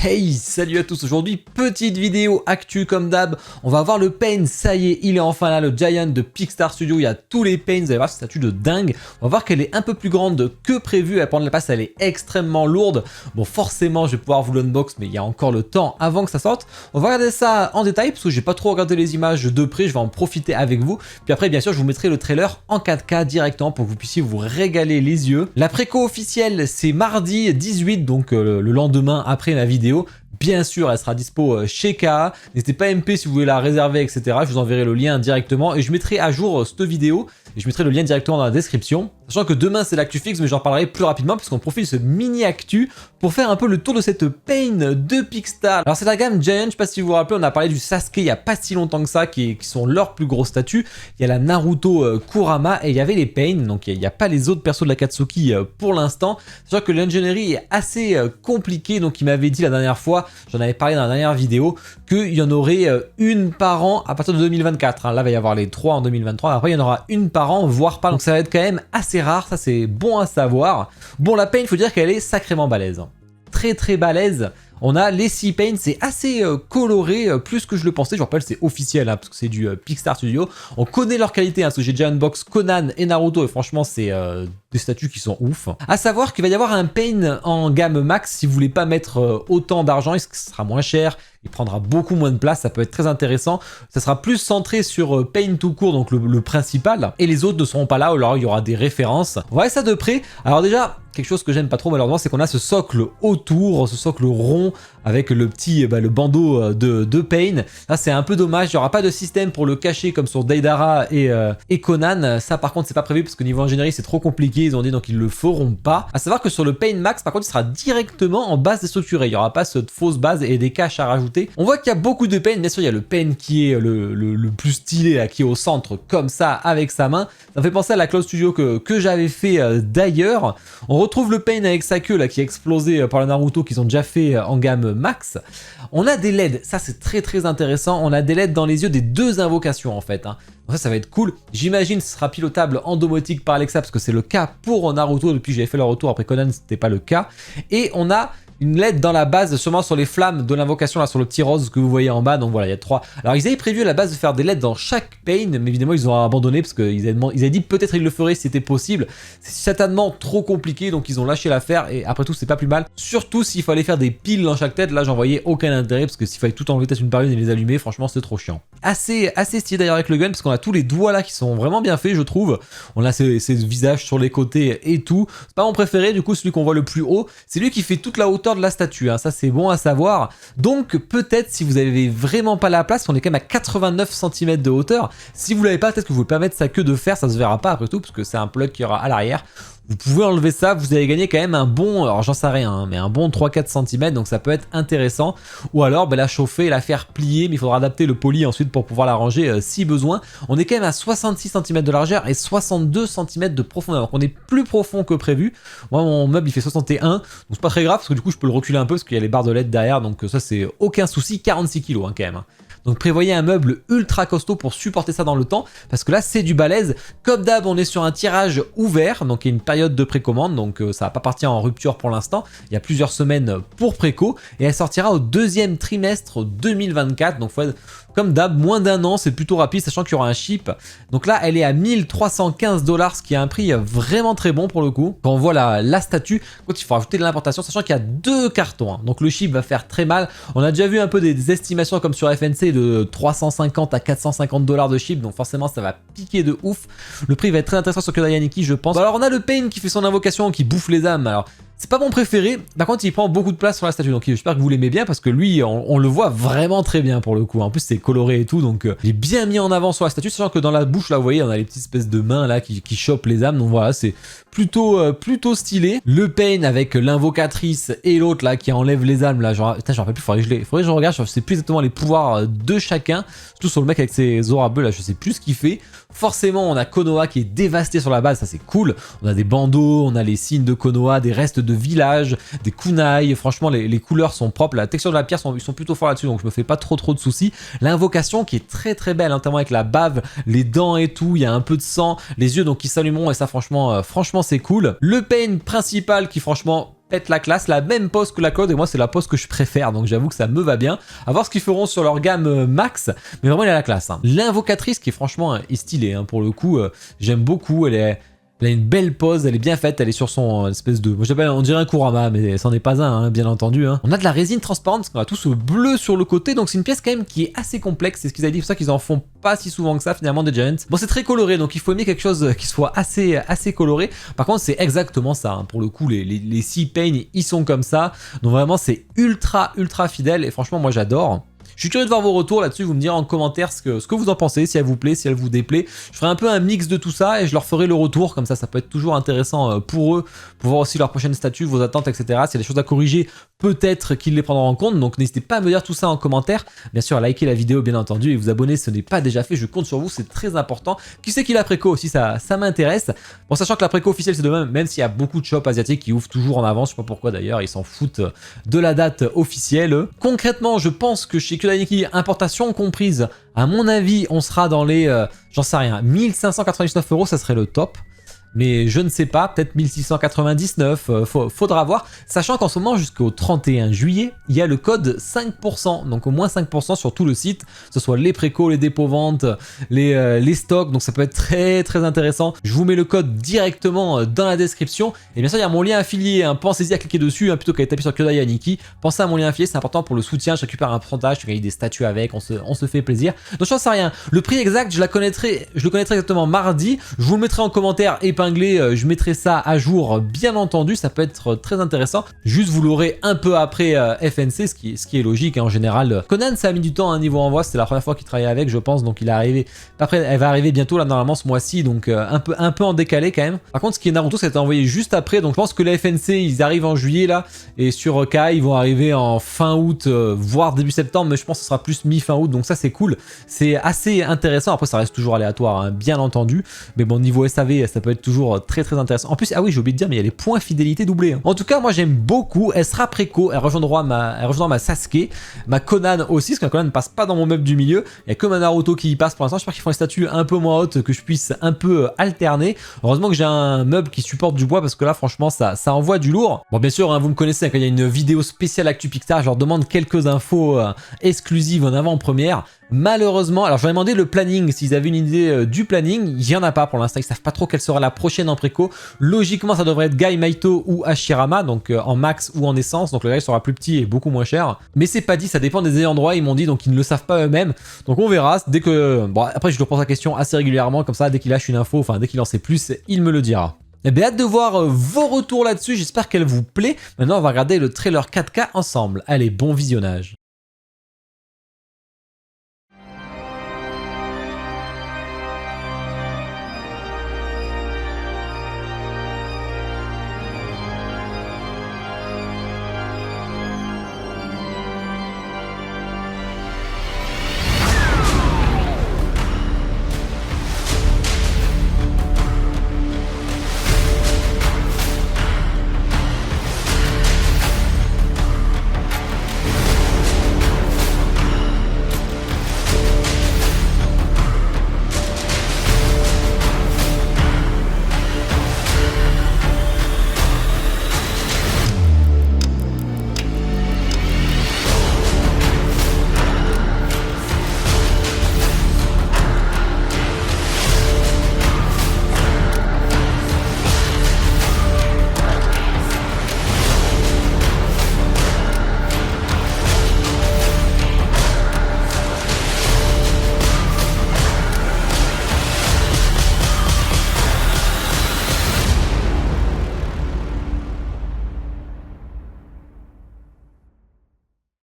Hey, salut à tous, aujourd'hui petite vidéo actu comme d'hab, on va voir le paint, ça y est, il est enfin là, le Giant de Pixstar Studio, il y a tous les paints, vous allez voir cette statue de dingue, on va voir qu'elle est un peu plus grande que prévu, elle prend de la place, elle est extrêmement lourde, bon forcément je vais pouvoir vous l'unbox mais il y a encore le temps avant que ça sorte, on va regarder ça en détail parce que j'ai pas trop regardé les images de près, je vais en profiter avec vous, puis après bien sûr je vous mettrai le trailer en 4K directement pour que vous puissiez vous régaler les yeux. La préco officielle c'est mardi 18, donc le lendemain après la vidéo. Bien sûr, elle sera dispo chez KA. N'hésitez pas à MP si vous voulez la réserver, etc. Je vous enverrai le lien directement et je mettrai à jour cette vidéo et je mettrai le lien directement dans la description. Sachant que demain c'est l'actu fixe, mais j'en parlerai plus rapidement puisqu'on profite de ce mini actu pour faire un peu le tour de cette pain de Pixstar. Alors c'est la gamme Giant, je sais pas si vous vous rappelez, on a parlé du Sasuke il y a pas si longtemps que ça, qui sont leurs plus gros statues. Il y a la Naruto Kurama et il y avait les pain, donc il n'y a pas les autres persos de la Katsuki pour l'instant. Sachant que l'ingénierie est assez compliquée, donc il m'avait dit la dernière fois, j'en avais parlé dans la dernière vidéo, qu'il y en aurait une par an à partir de 2024. Là, il va y avoir les 3 en 2023. Après, il y en aura une par an, voire pas. Donc, ça va être quand même assez rare. Ça, c'est bon à savoir. Bon, la paint, il faut dire qu'elle est sacrément balèze. Très, très balèze. On a les 6 paints, c'est assez coloré, plus que je le pensais. Je vous rappelle, c'est officiel, parce que c'est du Pixstar Studio. On connaît leur qualité, parce que j'ai déjà unbox Conan et Naruto, et franchement, c'est des statues qui sont ouf. À savoir qu'il va y avoir un paint en gamme max, si vous voulez pas mettre autant d'argent, il sera moins cher, il prendra beaucoup moins de place, ça peut être très intéressant. Ça sera plus centré sur paint tout court, donc le principal, et les autres ne seront pas là, alors il y aura des références. On va voir ça de près. Alors déjà, quelque chose que j'aime pas trop malheureusement, c'est qu'on a ce socle autour, ce socle rond avec le petit le bandeau de pain. Là c'est un peu dommage, il n'y aura pas de système pour le cacher comme sur Deidara et Conan. Ça par contre c'est pas prévu parce que niveau ingénierie c'est trop compliqué, ils ont dit donc ils le feront pas. À savoir que sur le pain max par contre il sera directement en base déstructurée, il n'y aura pas cette fausse base et des caches à rajouter. On voit qu'il y a beaucoup de pain, bien sûr il y a le pain qui est le plus stylé là, qui est au centre comme ça avec sa main. Ça me fait penser à la Cloud Studio que j'avais fait d'ailleurs. On retrouve le pain avec sa queue là qui est explosé par le Naruto qu'ils ont déjà fait en gamme max. On a des LED, ça c'est très très intéressant. On a des LED dans les yeux des deux invocations en fait. Donc ça va être cool. J'imagine que ce sera pilotable en domotique par Alexa parce que c'est le cas pour Naruto. Depuis que j'avais fait le retour après Conan, c'était pas le cas. Et on a une LED dans la base, sûrement sur les flammes de l'invocation, là sur le petit rose que vous voyez en bas. Donc voilà, il y a 3. Alors ils avaient prévu à la base de faire des LED dans chaque pain, mais évidemment ils ont abandonné parce qu'ils avaient dit peut-être ils le feraient si c'était possible. C'est certainement trop compliqué, donc ils ont lâché l'affaire et après tout c'est pas plus mal. Surtout s'il fallait faire des piles dans chaque tête, là j'en voyais aucun intérêt parce que s'il fallait tout enlever tête une par une et les allumer, franchement c'est trop chiant. Assez stylé d'ailleurs avec le gun parce qu'on a tous les doigts là qui sont vraiment bien faits je trouve. On a ces visages sur les côtés et tout. C'est pas mon préféré, du coup celui qu'on voit le plus haut, c'est lui qui fait toute la hauteur de la statue, ça c'est bon à savoir. Donc peut-être si vous avez vraiment pas la place, on est quand même à 89 cm de hauteur, si vous l'avez pas, peut-être que vous pouvez permettre sa queue de fer, ça se verra pas après tout, parce que c'est un plug qui aura à l'arrière. Vous pouvez enlever ça, vous allez gagner quand même un bon, alors j'en sais rien, mais un bon 3-4 cm, donc ça peut être intéressant. Ou alors la chauffer et la faire plier, mais il faudra adapter le poli ensuite pour pouvoir la ranger si besoin. On est quand même à 66 cm de largeur et 62 cm de profondeur, donc on est plus profond que prévu. Moi mon meuble il fait 61, donc c'est pas très grave, parce que du coup je peux le reculer un peu, parce qu'il y a les barres de LED derrière, donc ça c'est aucun souci, 46 kg quand même. Donc prévoyez un meuble ultra costaud pour supporter ça dans le temps, parce que là c'est du balèze. Comme d'hab on est sur un tirage ouvert, donc il y a une période de précommande, donc ça va pas partir en rupture pour l'instant. Il y a plusieurs semaines pour préco, et elle sortira au deuxième trimestre 2024, donc comme d'hab, moins d'un an, c'est plutôt rapide, sachant qu'il y aura un ship. Donc là, elle est à 1315 $, ce qui est un prix vraiment très bon pour le coup. Quand on voit la statue, il faut rajouter de l'importation, sachant qu'il y a 2 cartons. Donc le ship va faire très mal. On a déjà vu un peu des estimations comme sur FNC de 350 à 450 $ de ship, donc forcément ça va piquer de ouf. Le prix va être très intéressant sur Kodayaniki, je pense. Bon, alors on a le Pain qui fait son invocation, qui bouffe les âmes. Alors c'est pas mon préféré, par contre il prend beaucoup de place sur la statue, donc j'espère que vous l'aimez bien parce que lui on le voit vraiment très bien pour le coup, en plus c'est coloré et tout, donc il est bien mis en avant sur la statue, sachant que dans la bouche là vous voyez on a les petites espèces de mains là qui chopent les âmes, donc voilà c'est plutôt stylé. Le Pain avec l'invocatrice et l'autre là qui enlève les âmes là, genre putain j'en rappelle plus, faudrait que je regarde, je sais plus exactement les pouvoirs de chacun, surtout sur le mec avec ses auras bleues là, je sais plus ce qu'il fait. Forcément on a Konoha qui est dévasté sur la base, ça c'est cool, on a des bandeaux, on a les signes de Konoha, des restes de village, des kunai, franchement les couleurs sont propres, la texture de la pierre ils sont plutôt forts là-dessus, donc je me fais pas trop de soucis. L'invocation qui est très belle, notamment avec la bave, les dents et tout, il y a un peu de sang, les yeux donc qui s'allumeront et ça franchement c'est cool. Le Pain principal qui franchement pète la classe, la même pose que la Cloud, et moi c'est la pose que je préfère, donc j'avoue que ça me va bien. À voir ce qu'ils feront sur leur gamme max, mais vraiment elle a la classe. Hein. L'invocatrice qui est franchement est stylée, hein, pour le coup, j'aime beaucoup, elle a une belle pose, elle est bien faite, elle est sur son espèce de... Moi j'appelle, on dirait un Kurama, mais c'en est pas un, hein, bien entendu. Hein. On a de la résine transparente, parce qu'on a tout ce bleu sur le côté, donc c'est une pièce quand même qui est assez complexe, c'est ce qu'ils avaient dit, c'est pour ça qu'ils en font pas si souvent que ça finalement des Giants. Bon c'est très coloré, donc il faut aimer quelque chose qui soit assez coloré. Par contre c'est exactement ça, hein. Pour le coup les Sea Pain, ils sont comme ça, donc vraiment c'est ultra fidèle, et franchement moi j'adore. Je suis curieux de voir vos retours là-dessus, vous me direz en commentaire ce que vous en pensez, si elle vous plaît, si elle vous déplaît. Je ferai un peu un mix de tout ça et je leur ferai le retour, comme ça peut être toujours intéressant pour eux, pour voir aussi leurs prochaines statuts, vos attentes, etc. S'il y a des choses à corriger, peut-être qu'ils les prendront en compte, donc n'hésitez pas à me dire tout ça en commentaire. Bien sûr, à liker la vidéo bien entendu et vous abonner si ce n'est pas déjà fait, je compte sur vous, c'est très important. Qui c'est qui l'a préco aussi, ça m'intéresse. Bon, sachant que la préco officielle c'est de même s'il y a beaucoup de shops asiatiques qui ouvrent toujours en avance, je sais pas pourquoi d'ailleurs, ils s'en foutent de la date officielle. Concrètement, je pense que chez Kyodai importation comprise, à mon avis, on sera dans les, j'en sais rien, 1599 €, ça serait le top. Mais je ne sais pas, peut-être 1699, faudra voir. Sachant qu'en ce moment, jusqu'au 31 juillet, il y a le code 5%, donc au moins 5% sur tout le site, que ce soit les précos, les dépôts-ventes, les stocks, donc ça peut être très intéressant. Je vous mets le code directement dans la description. Et bien sûr, il y a mon lien affilié, hein. Pensez-y à cliquer dessus, hein, plutôt qu'à taper sur Kyodai Aniki. Pensez à mon lien affilié, c'est important pour le soutien, je récupère un pourcentage, je gagne des statuts avec, on se fait plaisir. Donc je n'en sais rien. Le prix exact, je le connaîtrai exactement mardi, je vous le mettrai en commentaire et je mettrai ça à jour bien entendu, ça peut être très intéressant. Juste vous l'aurez un peu après FNC, ce qui est logique, hein, en général. Conan ça a mis du temps à un niveau envoi, c'était la première fois qu'il travaillait avec je pense, donc il est arrivé. Après elle va arriver bientôt là normalement ce mois-ci, donc un peu en décalé quand même. Par contre ce qui est Naruto ça a été envoyé juste après, donc je pense que la FNC ils arrivent en juillet là, et sur Kai ils vont arriver en fin août, voire début septembre, mais je pense que ce sera plus mi-fin août, donc ça c'est cool. C'est assez intéressant, après ça reste toujours aléatoire, hein, bien entendu, mais bon niveau SAV ça peut être toujours très intéressant. En plus, ah oui, j'ai oublié de dire, mais il y a les points fidélité doublés. Hein. En tout cas, moi j'aime beaucoup. Elle sera préco, elle rejoindra ma Sasuke, ma Conan aussi, parce que la Conan ne passe pas dans mon meuble du milieu. Il n'y a que ma Naruto qui y passe pour l'instant. J'espère qu'ils font les statues un peu moins hautes, que je puisse un peu alterner. Heureusement que j'ai un meuble qui supporte du bois, parce que là, franchement, ça envoie du lourd. Bon, bien sûr, hein, vous me connaissez, quand il y a une vidéo spéciale Actu Pixar, je leur demande quelques infos exclusives en avant-première. Malheureusement, alors je leur ai demandé le planning, s'ils avaient une idée du planning, il n'y en a pas pour l'instant, ils savent pas trop quelle sera la prochaine en préco. Logiquement ça devrait être Gai Maito ou Hashirama, donc en max ou en essence, donc le Gai sera plus petit et beaucoup moins cher. Mais c'est pas dit, ça dépend des ayants droit, ils m'ont dit, donc ils ne le savent pas eux-mêmes. Donc on verra, dès que... Bon après je leur pose la question assez régulièrement, comme ça dès qu'il lâche une info, enfin dès qu'il en sait plus, il me le dira. Eh bien, hâte de voir vos retours là-dessus, j'espère qu'elle vous plaît. Maintenant on va regarder le trailer 4K ensemble. Allez, bon visionnage.